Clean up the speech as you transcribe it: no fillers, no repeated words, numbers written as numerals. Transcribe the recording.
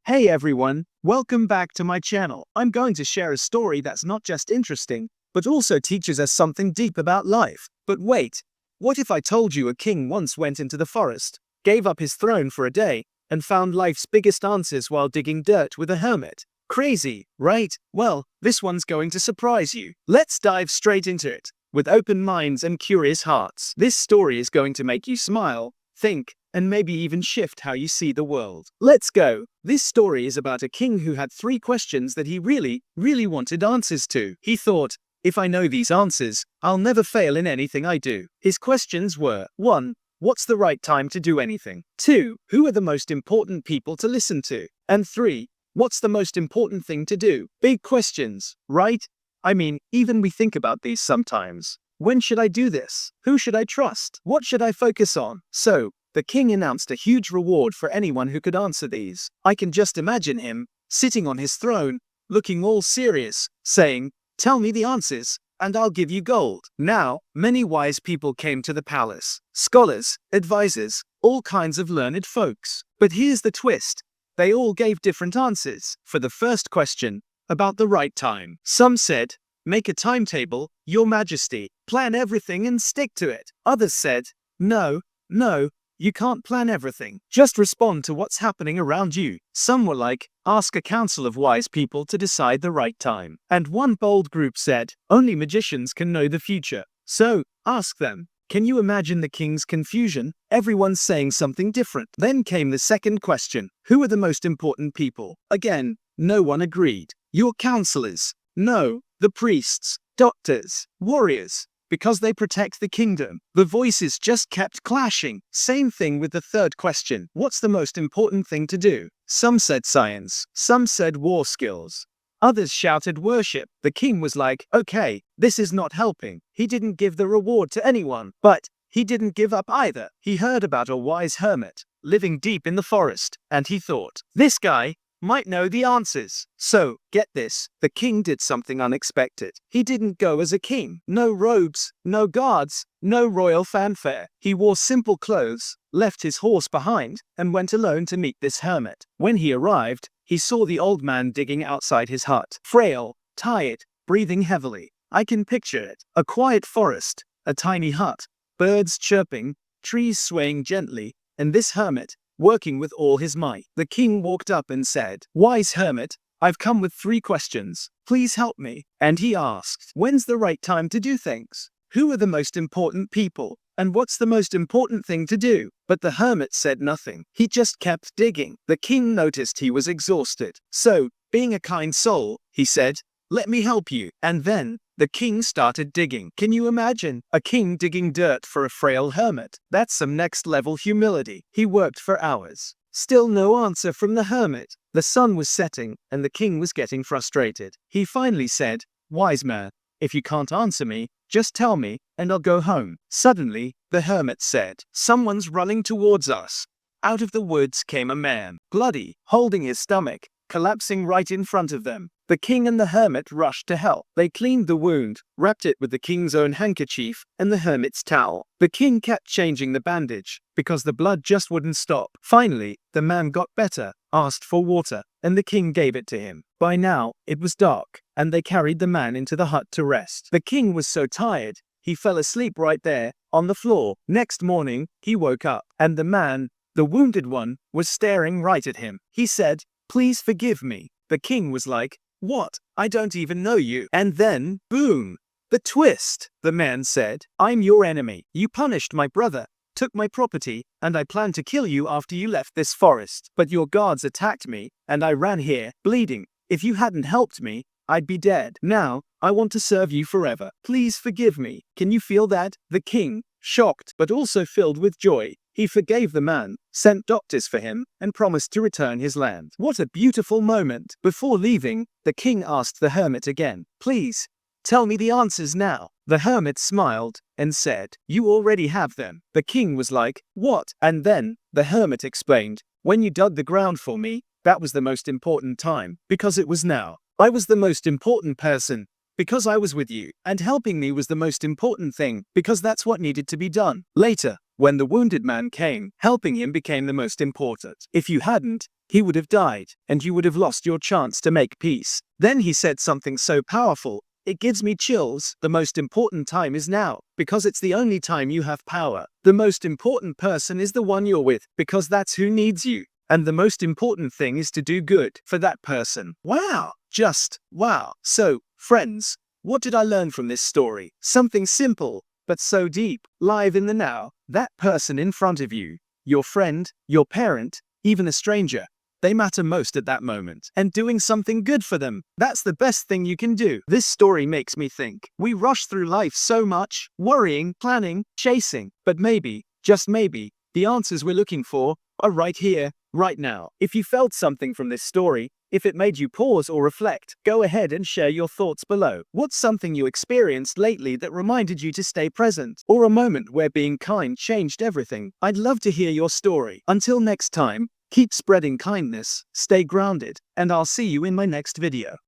Hey everyone, welcome back to my channel. I'm going to share a story that's not just interesting, but also teaches us something deep about life. But wait, what if I told you a king once went into the forest, gave up his throne for a day, and found life's biggest answers while digging dirt with a hermit? Crazy, right? Well, this one's going to surprise you. Let's dive straight into it. With open minds and curious hearts, this story is going to make you smile, think, and maybe even shift how you see the world. Let's go. This story is about a king who had 3 questions that he really wanted answers to. He thought, if I know these answers, I'll never fail in anything I do. His questions were: 1. What's the right time to do anything? 2. Who are the most important people to listen to? And 3. What's the most important thing to do? Big questions, right? I mean, even we think about these sometimes. When should I do this? Who should I trust? What should I focus on? So, the king announced a huge reward for anyone who could answer these. I can just imagine him, sitting on his throne, looking all serious, saying, "Tell me the answers, and I'll give you gold." Now, many wise people came to the palace. Scholars, advisors, all kinds of learned folks. But here's the twist. They all gave different answers. For the first question, about the right time, some said, "Make a timetable, Your Majesty. Plan everything and stick to it." Others said, No, you can't plan everything. Just respond to what's happening around you." Some were like, "Ask a council of wise people to decide the right time." And one bold group said, "Only magicians can know the future. So, ask them." Can you imagine the king's confusion? Everyone's saying something different. Then came the second question. Who are the most important people? Again, no one agreed. Your counselors. No, the priests, doctors, warriors, because they protect the kingdom. The voices just kept clashing. Same thing with the third question. What's the most important thing to do? Some said science. Some said war skills. Others shouted worship. The king was like, okay, this is not helping. He didn't give the reward to anyone, but he didn't give up either. He heard about a wise hermit living deep in the forest, and he thought, this guy might know the answers. So, get this, the king did something unexpected. He didn't go as a king. No robes, no guards, no royal fanfare. He wore simple clothes, left his horse behind, and went alone to meet this hermit. When he arrived, he saw the old man digging outside his hut. Frail, tired, breathing heavily. I can picture it. A quiet forest, a tiny hut, birds chirping, trees swaying gently, and this hermit, working with all his might. The king walked up and said, "Wise hermit, I've come with 3 questions. Please help me." And he asked, when's the right time to do things? Who are the most important people? And what's the most important thing to do? But the hermit said nothing. He just kept digging. The king noticed he was exhausted. So, being a kind soul, he said, "Let me help you." And then, the king started digging. Can you imagine? A king digging dirt for a frail hermit. That's some next level humility. He worked for hours. Still no answer from the hermit. The sun was setting, and the king was getting frustrated. He finally said, "Wise man, if you can't answer me, just tell me, and I'll go home." Suddenly, the hermit said, "Someone's running towards us." Out of the woods came a man, bloody, holding his stomach, collapsing right in front of them. The king and the hermit rushed to help. They cleaned the wound, wrapped it with the king's own handkerchief and the hermit's towel. The king kept changing the bandage, because the blood just wouldn't stop. Finally, the man got better, asked for water, and the king gave it to him. By now, it was dark, and they carried the man into the hut to rest. The king was so tired, he fell asleep right there, on the floor. Next morning, he woke up, and the man, the wounded one, was staring right at him. He said, "Please forgive me." The king was like, "What? I don't even know you." And then, boom! The twist! The man said, "I'm your enemy. You punished my brother, took my property, and I planned to kill you after you left this forest. But your guards attacked me, and I ran here, bleeding. If you hadn't helped me, I'd be dead. Now, I want to serve you forever. Please forgive me." Can you feel that? The king, shocked but also filled with joy, he forgave the man, sent doctors for him, and promised to return his land. What a beautiful moment! Before leaving, the king asked the hermit again, "Please, tell me the answers now." The hermit smiled and said, "You already have them." The king was like, "What?" And then, the hermit explained, "When you dug the ground for me, that was the most important time, because it was now. I was the most important person, because I was with you, and helping me was the most important thing, because that's what needed to be done. Later, When the wounded man came, helping him became the most important. If you hadn't, he would have died, and you would have lost your chance to make peace. Then he said something so powerful, it gives me chills. The most important time is now, because it's the only time you have power. The most important person is the one you're with, because that's who needs you. And the most important thing is to do good for that person. Wow! Just wow. So, friends, what did I learn from this story? Something simple, but so deep. Live in the now. That person in front of you, your friend, your parent, even a stranger, they matter most at that moment. And doing something good for them, that's the best thing you can do. This story makes me think. We rush through life so much, worrying, planning, chasing. But maybe, just maybe, the answers we're looking for are right here, right now. If you felt something from this story, if it made you pause or reflect, go ahead and share your thoughts below. What's something you experienced lately that reminded you to stay present? Or a moment where being kind changed everything? I'd love to hear your story. Until next time, keep spreading kindness, stay grounded, and I'll see you in my next video.